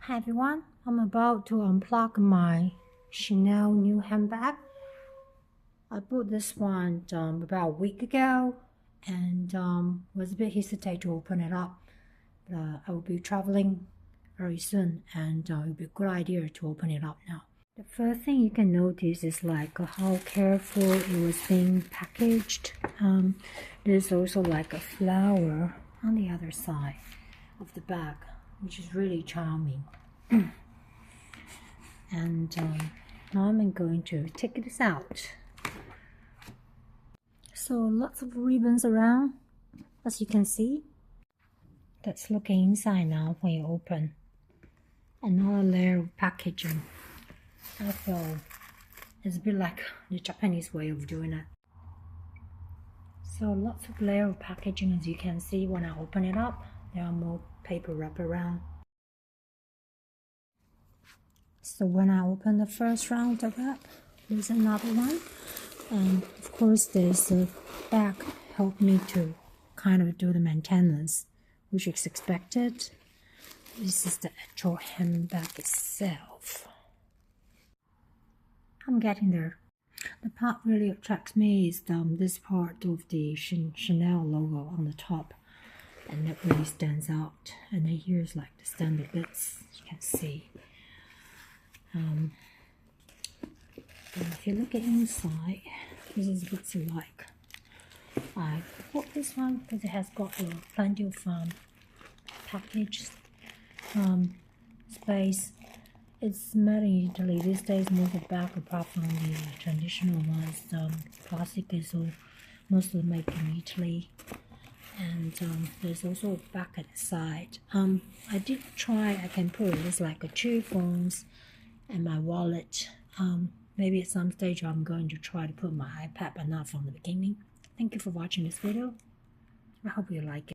Hi everyone, I'm about to unplug my Chanel new handbag. I bought this one about a week ago and was a bit hesitant to open it up. But I will be traveling very soon and it would be a good idea to open it up now. The first thing you can notice is like how careful it was being packaged. There's also like a flower on the other side of the bag, which is really charming. And now I'm going to take this out. So lots of ribbons around, as you can see. Let's look inside now when you open. Another layer of packaging. I feel it's a bit like the Japanese way of doing it. So lots of layer of packaging, as you can see. When I open it up, there are more paper wrap around. So when I open the first round of wrap, there's another one. And of course there's a bag help me to kind of do the maintenance, which is expected. This is the actual handbag itself. I'm getting there. The part really attracts me is this part of the Chanel logo on the top, and that really stands out. And then here's like the standard bits, you can see. And if you look at inside, this is what it's like. I bought this one because it has got plenty of package space. It's made in Italy these days. Most of the bag, apart from the traditional ones, plastic is mostly made in Italy. And there's also a back at the side. I did try. I can put this like 2 phones and my wallet. Maybe at some stage I'm going to try to put my iPad, but not from the beginning. Thank you for watching this video. I hope you like it.